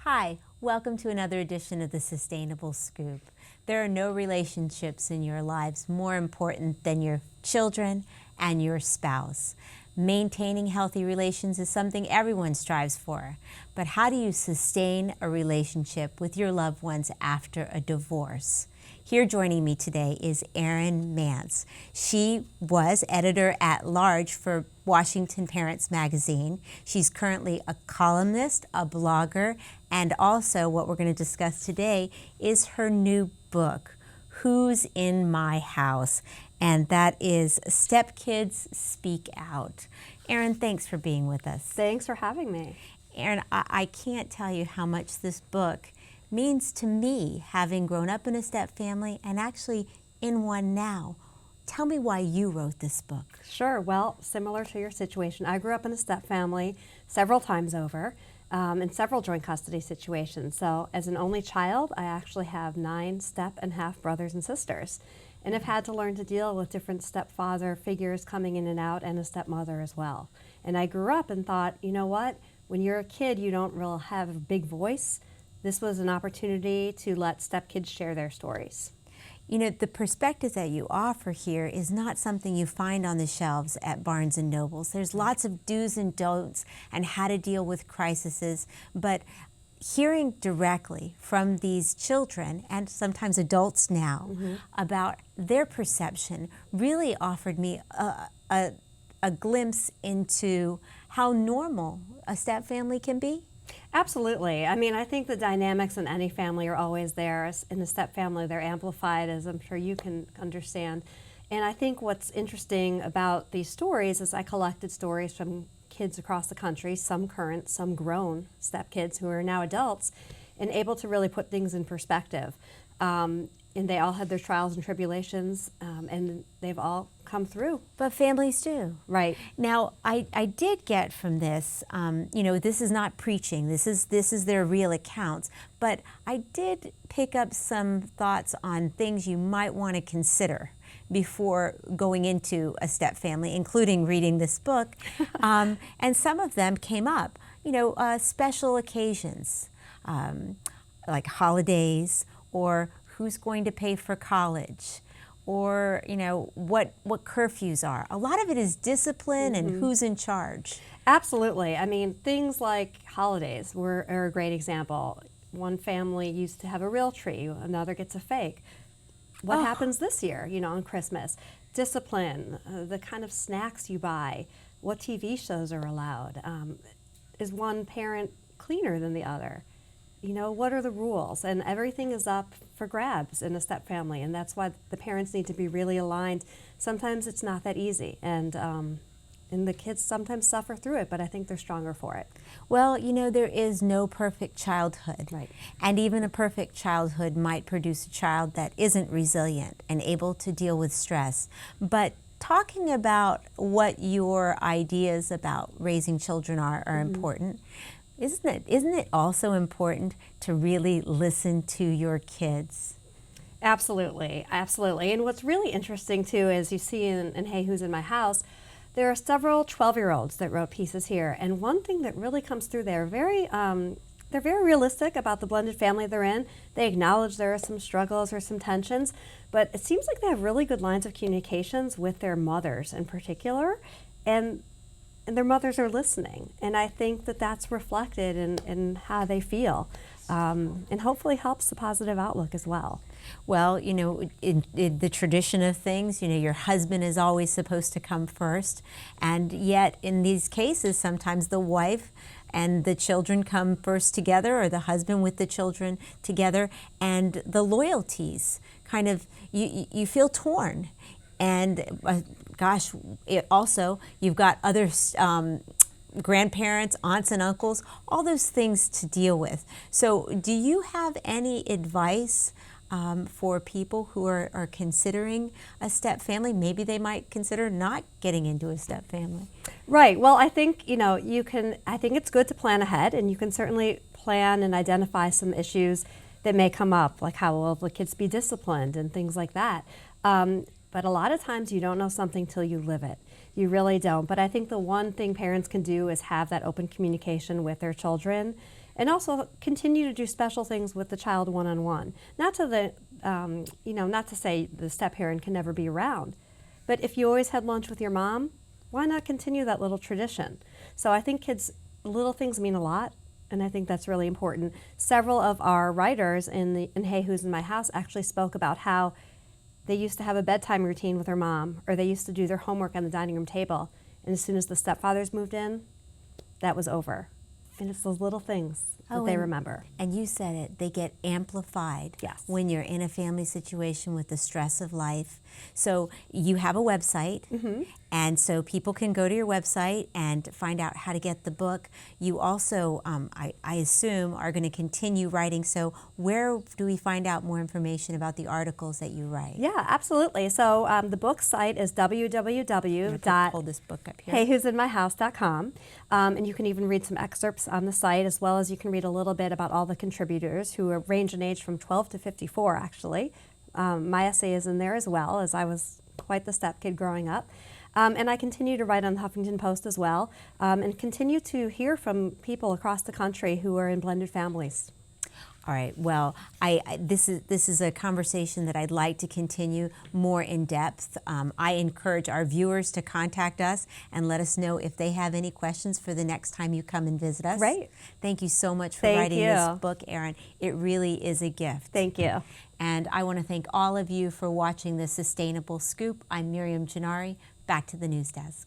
Hi, welcome to another edition of the Sustainable Scoop. There are no relationships in your lives more important than your children and your spouse. Maintaining healthy relations is something everyone strives for, but how do you sustain a relationship with your loved ones after a divorce? Here joining me today is Erin Mantz. She was editor-at-large for Washington Parents Magazine. She's currently a columnist, a blogger, and also what we're going to discuss today is her new book, Who's in My House? And that is Stepkids Speak Out. Erin, thanks for being with us. Thanks for having me. Erin, I can't tell you how much this book means to me, having grown up in a step family and actually in one now. Tell me why you wrote this book. Sure. Well, similar to your situation, I grew up in a step family several times over in several joint custody situations. So as an only child, I actually have 9 step and half brothers and sisters, and have had to learn to deal with different stepfather figures coming in and out, and a stepmother as well. And I grew up and thought, you know what, when you're a kid, you don't really have a big voice. This was an opportunity to let stepkids share their stories. You know, the perspective that you offer here is not something you find on the shelves at Barnes and Nobles. There's lots of do's and don'ts and how to deal with crises, but hearing directly from these children and sometimes adults now about their perception really offered me a glimpse into how normal a step family can be. Absolutely. I mean, I think the dynamics in any family are always there. In the step family, they're amplified, as I'm sure you can understand. And I think what's interesting about these stories is I collected stories from kids across the country, some current, some grown stepkids who are now adults, and able to really put things in perspective. And they all had their trials and tribulations, and they've all come through. But families do. Right. Now, I did get from this, you know, this is not preaching, this is their real accounts, but I did pick up some thoughts on things you might want to consider before going into a step family, including reading this book. And some of them came up, you know, special occasions, like holidays, or who's going to pay for college, or you know what curfews are. A lot of it is discipline and who's in charge. Absolutely. I mean, things like holidays are a great example. One family used to have a real tree, another gets a fake. What happens this year, you know, on Christmas? Discipline, the kind of snacks you buy, what TV shows are allowed. Is one parent cleaner than the other? You know, what are the rules? And everything is up for grabs in a step family, and that's why the parents need to be really aligned. Sometimes it's not that easy, and the kids sometimes suffer through it, but I think they're stronger for it. Well, you know, there is no perfect childhood. Right. And even a perfect childhood might produce a child that isn't resilient and able to deal with stress. But talking about what your ideas about raising children are important, isn't it also important to really listen to your kids? Absolutely, absolutely. And what's really interesting too is you see in Hey, Who's in My House, there are several 12-year-olds that wrote pieces here. And one thing that really comes through, they're very realistic about the blended family they're in. They acknowledge there are some struggles or some tensions, but it seems like they have really good lines of communications with their mothers in particular. And their mothers are listening, and I think that that's reflected in how they feel, and hopefully helps the positive outlook as well. Well, you know, in the tradition of things, you know, your husband is always supposed to come first, and yet in these cases, sometimes the wife and the children come first together, or the husband with the children together, and the loyalties kind of, you feel torn. And gosh, also, you've got other grandparents, aunts and uncles, all those things to deal with. So do you have any advice for people who are considering a step family? Maybe they might consider not getting into a step family. Right. Well, I think, you know, I think it's good to plan ahead, and you can certainly plan and identify some issues that may come up, like how will the kids be disciplined and things like that. But a lot of times you don't know something till you live it. You really don't. But I think the one thing parents can do is have that open communication with their children And also continue to do special things with the child one-on-one. Not to the, not to say the step-parent can never be around, but if you always had lunch with your mom, why not continue that little tradition? So I think kids, little things mean a lot, and I think that's really important. Several of our writers in Hey, Who's in My House actually spoke about how they used to have a bedtime routine with their mom, or they used to do their homework on the dining room table, and as soon as the stepfathers moved in, that was over. And it's those little things that they remember. And you said it, they get amplified Yes. when you're in a family situation with the stress of life. So you have a website, and so people can go to your website and find out how to get the book. You also, I assume, are going to continue writing. So where do we find out more information about the articles that you write? Yeah, absolutely. So the book site is Hold this book up here. heywho'sinmyhouse.com. And you can even read some excerpts on the site, as well as you can read a little bit about all the contributors who range in age from 12 to 54, actually. My essay is in there as well, as I was quite the step kid growing up. And I continue to write on the Huffington Post as well, and continue to hear from people across the country who are in blended families. All right. Well, this is a conversation that I'd like to continue more in depth. I encourage our viewers to contact us and let us know if they have any questions for the next time you come and visit us. Right. Thank you so much for Thank writing you. this book, Erin. It really is a gift. Thank you. And I want to thank all of you for watching The Sustainable Scoop. I'm Miriam Gennari. Back to the news desk.